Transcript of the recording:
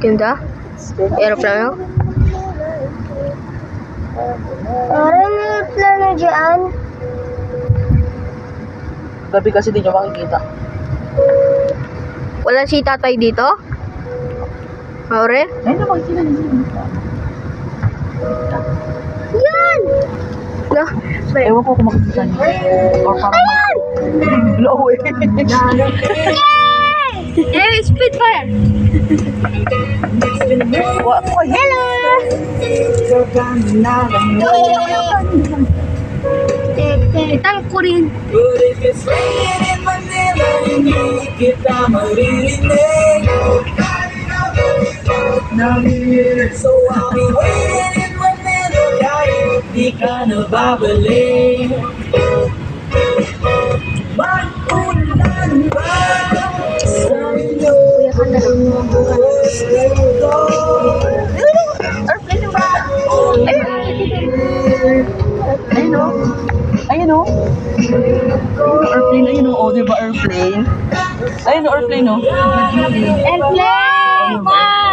Ganda. Aeroplano. Parang may plano dyan. Gabi kasi di nyo makikita. Wala si tatay dito? Maure? Ayun na, makikita nyo. Yan! No? Ewan ko kung makikita nyo. Or parang may... Blow eh. Hey, Spitfire! Hello! Itang ko rin. But if it's raining in Manila, hindi kita maririnig. So I'll be waiting in Manila kahit di ka na babalik. Mag-ulan ba sa inyo? Ayun o. Ayun o. Airplane, ayun o. O, diba airplane? Ayun o, airplane o. Airplane!